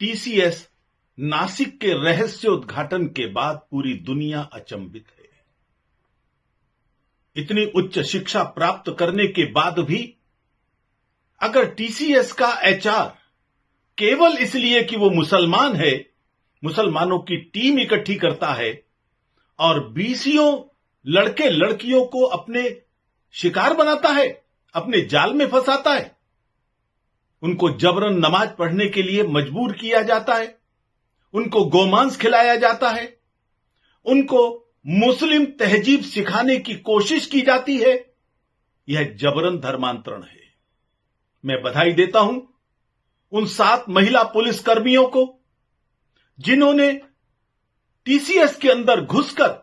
TCS Nashik के रहस्योद्घाटन के बाद पूरी दुनिया अचंभित है। इतनी उच्च शिक्षा प्राप्त करने के बाद भी अगर टीसीएस का एचआर केवल इसलिए कि वो मुसलमान है, मुसलमानों की टीम इकट्ठी करता है और बीसियों लड़के लड़कियों को अपने शिकार बनाता है, अपने जाल में फंसाता है, उनको जबरन नमाज पढ़ने के लिए मजबूर किया जाता है, उनको गोमांस खिलाया जाता है, उनको मुस्लिम तहजीब सिखाने की कोशिश की जाती है, यह जबरन धर्मांतरण है। मैं बधाई देता हूं उन 7 महिला पुलिसकर्मियों को जिन्होंने टीसीएस के अंदर घुसकर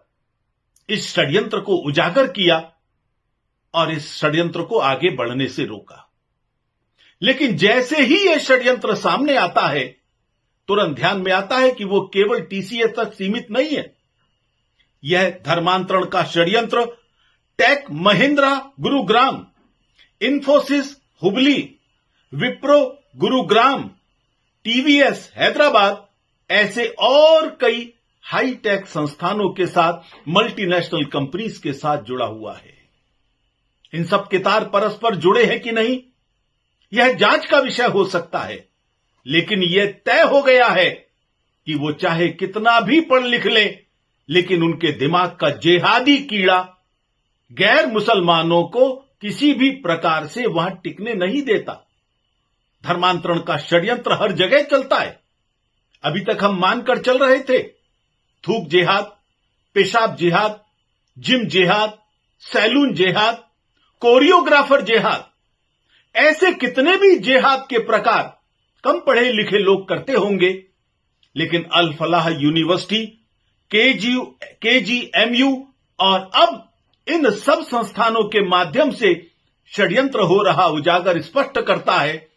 इस षड्यंत्र को उजागर किया और इस षड्यंत्र को आगे बढ़ने से रोका। लेकिन जैसे ही यह षड्यंत्र सामने आता है, तुरंत ध्यान में आता है कि वो केवल टीसीएस तक सीमित नहीं है। यह धर्मांतरण का षड्यंत्र टेक महिंद्रा गुरुग्राम, इंफोसिस हुबली, विप्रो गुरुग्राम, टीवीएस हैदराबाद, ऐसे और कई हाईटेक संस्थानों के साथ, मल्टीनेशनल कंपनीज के साथ जुड़ा हुआ है। इन सब के तार परस्पर जुड़े हैं कि नहीं, यह जांच का विषय हो सकता है, लेकिन यह तय हो गया है कि वो चाहे कितना भी पढ़ लिख लें, लेकिन उनके दिमाग का जेहादी कीड़ा गैर मुसलमानों को किसी भी प्रकार से वहां टिकने नहीं देता। धर्मांतरण का षड्यंत्र हर जगह चलता है। अभी तक हम मानकर चल रहे थे थूक जिहाद, पेशाब जिहाद, जिम जिहाद, सैलून जिहाद, कोरियोग्राफर जिहाद, ऐसे कितने भी जिहाद के प्रकार कम पढ़े लिखे लोग करते होंगे, लेकिन अल फलाह यूनिवर्सिटी, केजीएमयू और अब इन सब संस्थानों के माध्यम से षड्यंत्र हो रहा उजागर स्पष्ट करता है,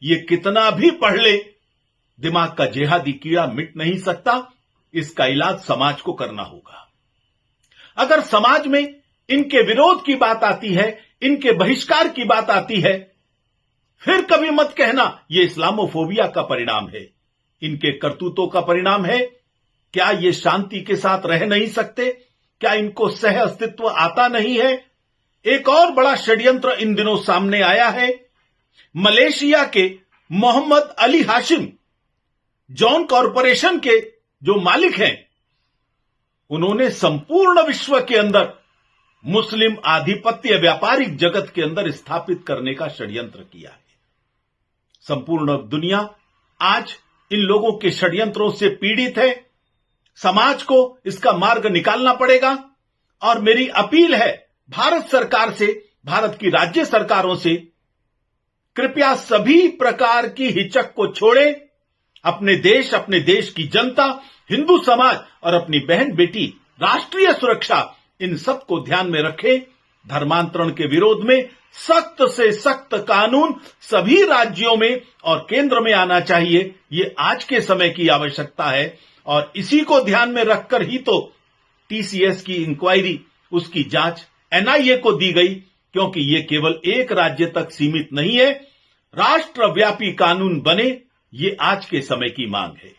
ये कितना भी पढ़ ले, दिमाग का जिहादी कीड़ा मिट नहीं सकता। इसका इलाज समाज को करना होगा। अगर समाज में इनके विरोध की बात आती है, इनके बहिष्कार की बात आती है, फिर कभी मत कहना ये इस्लामोफोबिया का परिणाम है, इनके करतूतों का परिणाम है। क्या ये शांति के साथ रह नहीं सकते? क्या इनको सह अस्तित्व आता नहीं है? एक और बड़ा षड्यंत्र इन दिनों सामने आया है। मलेशिया के मोहम्मद अली हाशिम, जॉन कॉरपोरेशन के जो मालिक हैं, उन्होंने संपूर्ण विश्व के अंदर मुस्लिम आधिपत्य व्यापारिक जगत के अंदर स्थापित करने का षड्यंत्र किया है। संपूर्ण दुनिया आज इन लोगों के षड्यंत्रों से पीड़ित है। समाज को इसका मार्ग निकालना पड़ेगा और मेरी अपील है भारत सरकार से, भारत की राज्य सरकारों से, कृपया सभी प्रकार की हिचक को छोड़ें। अपने देश की जनता, हिंदू समाज और अपनी बहन बेटी, राष्ट्रीय सुरक्षा, इन सब को ध्यान में रखें। धर्मांतरण के विरोध में सख्त से सख्त कानून सभी राज्यों में और केंद्र में आना चाहिए। ये आज के समय की आवश्यकता है और इसी को ध्यान में रखकर ही तो टीसीएस की इंक्वायरी, उसकी जांच एनआईए को दी गई, क्योंकि ये केवल एक राज्य तक सीमित नहीं है। राष्ट्रव्यापी कानून बने, ये आज के समय की मांग है।